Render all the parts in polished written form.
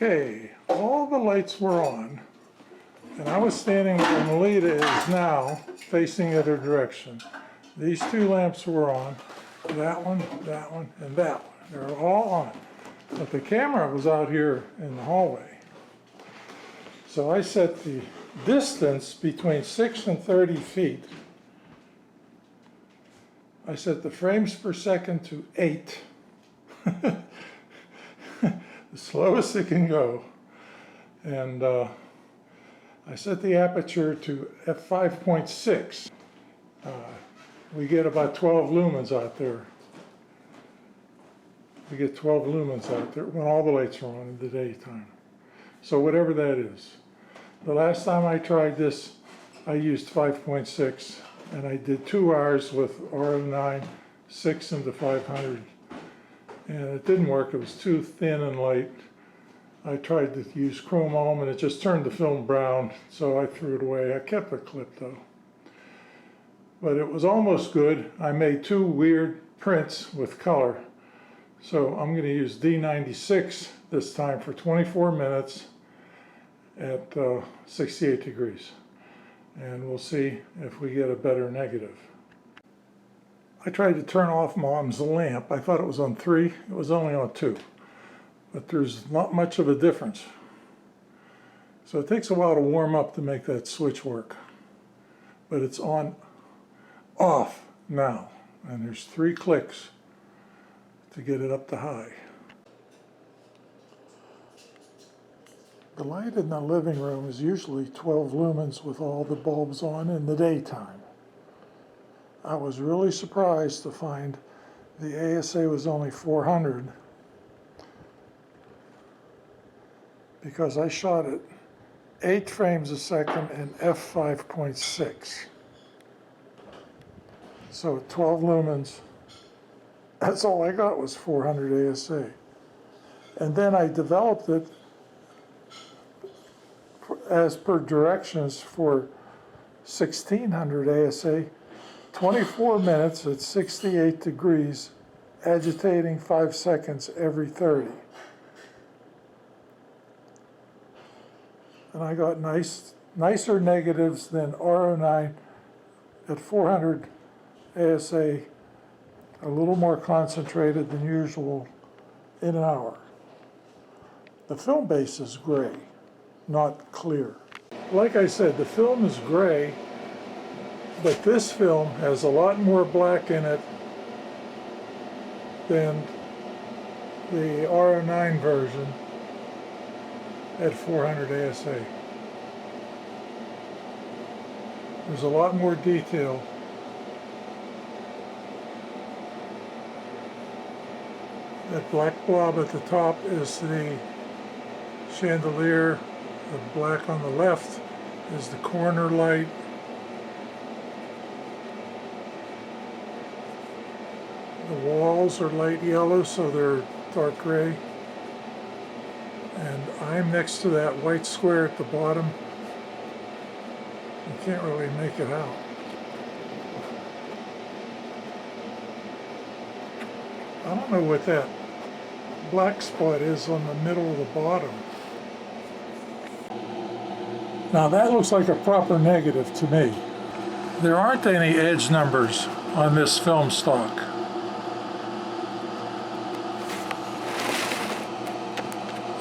Okay, all the lights were on, and I was standing where Melita is now, facing the other direction. These two lamps were on, that one, and that one. They were all on, but the camera was out here in the hallway. So I set the distance between 6 and 30 feet. I set the frames per second to 8. The slowest it can go. And I set the aperture to f5.6. We get about 12 lumens out there. We get 12 lumens out there when all the lights are on in the daytime. So whatever that is. The last time I tried this, I used 5.6, and I did 2 hours with R09, 6 into 500. And it didn't work. It was too thin and light. I tried to use chrome and it just turned the film brown, so I threw it away. I kept the clip though. But it was almost good. I made 2 weird prints with color. So I'm going to use D96 this time for 24 minutes at 68 degrees. And we'll see if we get a better negative. I tried to turn off Mom's lamp. I thought it was on 3. It was only on 2. But there's not much of a difference. So it takes a while to warm up to make that switch work. But it's on, off now. And there's 3 clicks to get it up to high. The light in the living room is usually 12 lumens with all the bulbs on in the daytime. I was really surprised to find the ASA was only 400 because I shot it 8 frames a second and f5.6. So 12 lumens, that's all I got was 400 ASA. And then I developed it as per directions for 1600 ASA, 24 minutes at 68 degrees, agitating 5 seconds every 30. And I got nicer negatives than R09 at 400 ASA, a little more concentrated than usual in an hour. The film base is gray, not clear. Like I said, the film is gray, but this film has a lot more black in it than the R09 version at 400 ASA. There's a lot more detail. That black blob at the top is the chandelier. The black on the left is the corner light. The walls are light yellow, so they're dark gray. And I'm next to that white square at the bottom. You can't really make it out. I don't know what that black spot is on the middle of the bottom. Now that looks like a proper negative to me. There aren't any edge numbers on this film stock.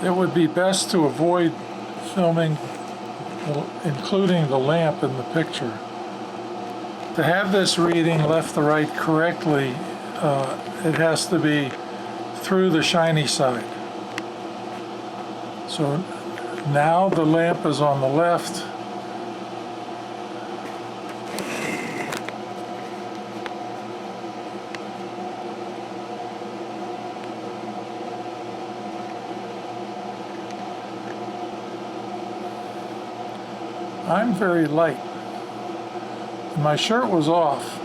It would be best to avoid filming, including the lamp in the picture. To have this reading left to right correctly, it has to be through the shiny side. So now the lamp is on the left. I'm very light. My shirt was off.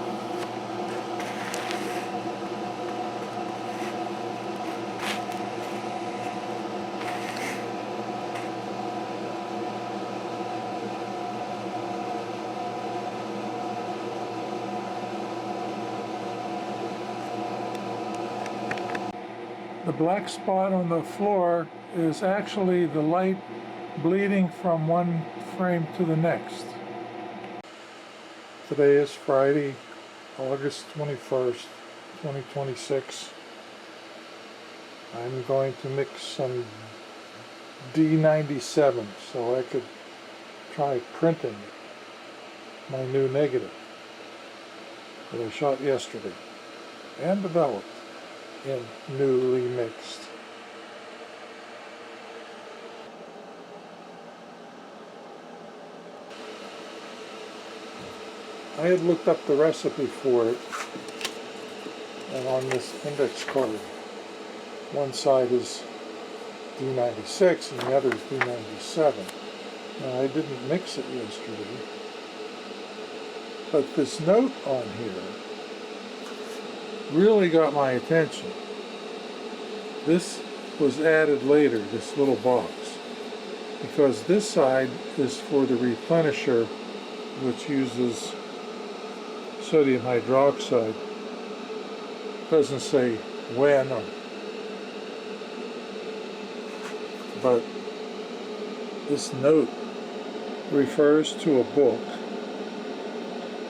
The The black spot on the floor is actually the light bleeding from one frame to the next. Today is Friday, August 21st, 2026. I'm going to mix some D97 so I could try printing my new negative that I shot yesterday and developed in newly mixed. I had looked up the recipe for it, and on this index card, one side is D96 and the other is D97. Now, I didn't mix it yesterday, but this note on here really got my attention. This was added later, this little box, because this side is for the replenisher, which uses sodium hydroxide. Doesn't say when, but this note refers to a book,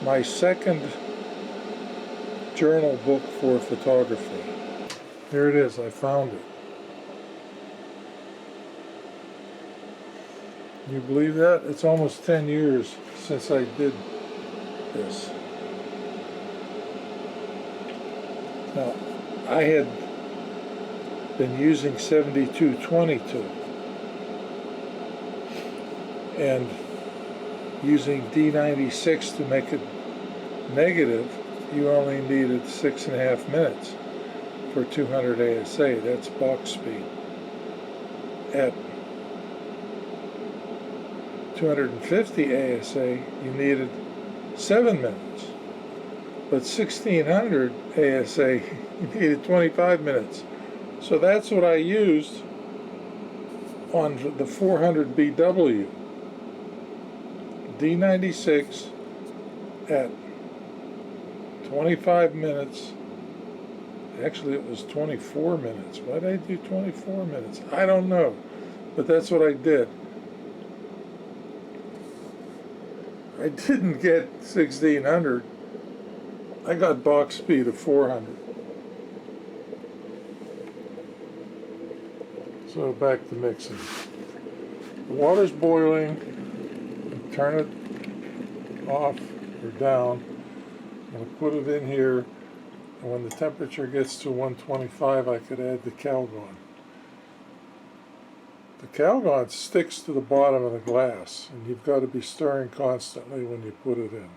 my second journal book for photography. Here it is, I found it. Can you believe that? It's almost 10 years since I did this. Now, I had been using 7222 and using D96 to make it negative. You only needed 6.5 minutes for 200 ASA. That's box speed. At 250 ASA, you needed 7 minutes. But 1600 ASA, you needed 25 minutes. So that's what I used on the 400 BW. D96 at 25 minutes. Actually, it was 24 minutes. Why did I do 24 minutes? I don't know. But that's what I did. I didn't get 1600. I got box speed of 400. So back to mixing. The water's boiling. Turn it off or down. I'm going to put it in here. And when the temperature gets to 125, I could add the Calgon. The Calgon sticks to the bottom of the glass, and you've got to be stirring constantly when you put it in.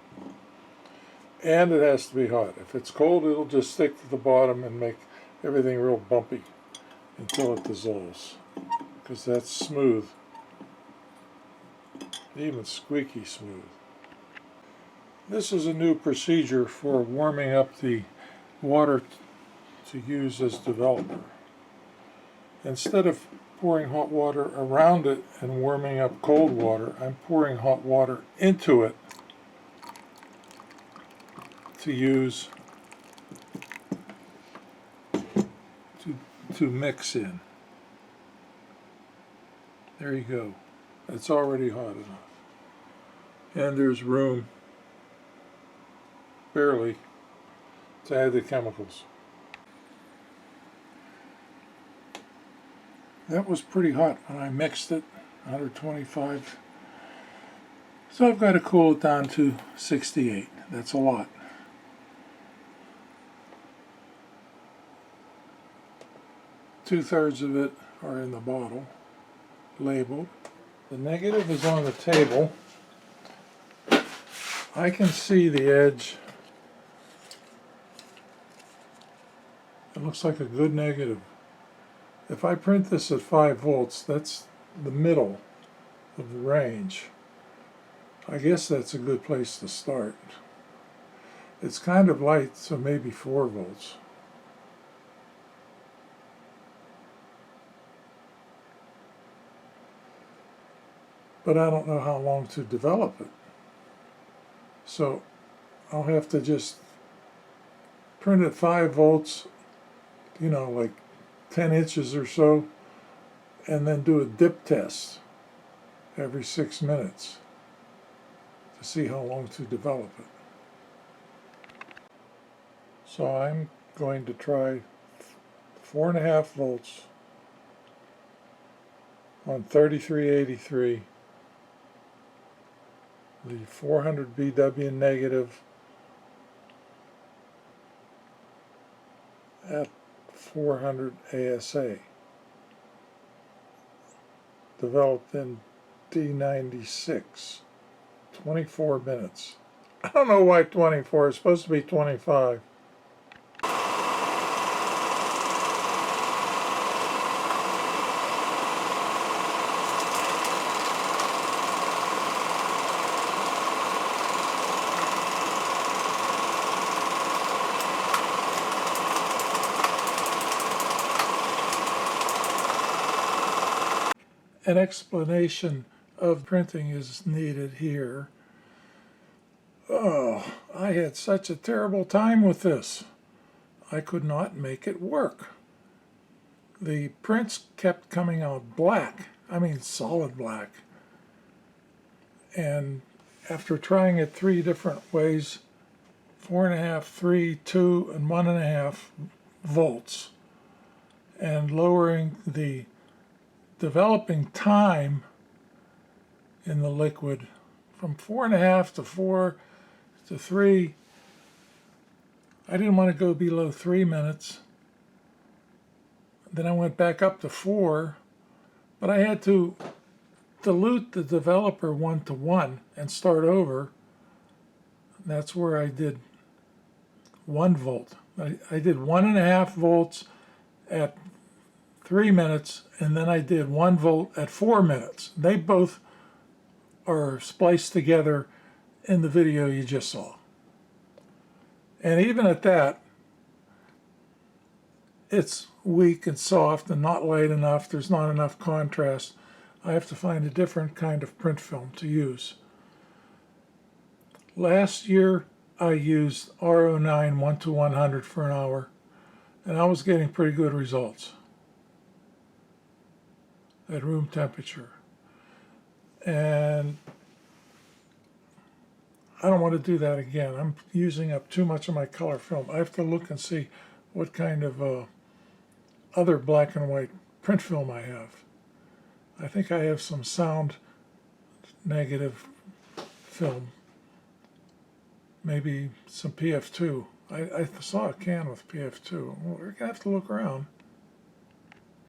And it has to be hot. If it's cold, it'll just stick to the bottom and make everything real bumpy until it dissolves, because that's smooth, even squeaky smooth. This is a new procedure for warming up the water to use as developer. Instead of pouring hot water around it and warming up cold water, I'm pouring hot water into it to use to mix in. There you go. It's already hot enough. And there's room, barely, to add the chemicals. That was pretty hot when I mixed it, 125. So I've got to cool it down to 68. That's a lot. Two-thirds of it are in the bottle, labeled. The negative is on the table. I can see the edge. It looks like a good negative. If I print this at 5 volts, that's the middle of the range. I guess that's a good place to start. It's kind of light, so maybe 4 volts. But I don't know how long to develop it. So I'll have to just print at 5 volts, you know, like 10 inches or so, and then do a dip test every 6 minutes to see how long to develop it. So I'm going to try 4.5 volts on 3383, the 400 BW negative at 400 ASA, developed in D96, 24 minutes. I don't know why 24, it's supposed to be 25. An explanation of printing is needed here. Oh, I had such a terrible time with this. I could not make it work. The prints kept coming out black, I mean solid black. And after trying it 3 different ways, 4.5, 3, 2, and 1.5 volts, and lowering the developing time in the liquid from 4.5 to 4 to 3. I didn't want to go below 3 minutes. Then I went back up to 4, but I had to dilute the developer 1:1 and start over. That's where I did 1 volt. I did 1.5 volts at 3 minutes, and then I did 1 volt at 4 minutes. They both are spliced together in the video you just saw. And even at that, it's weak and soft and not light enough. There's not enough contrast. I have to find a different kind of print film to use. Last year, I used R09 1:100 for an hour, and I was getting pretty good results at room temperature. And I don't want to do that again. I'm using up too much of my color film. I have to look and see what kind of other black and white print film I have. I think I have some sound negative film, maybe some PF2. I saw a can with PF2. We're going to have to look around.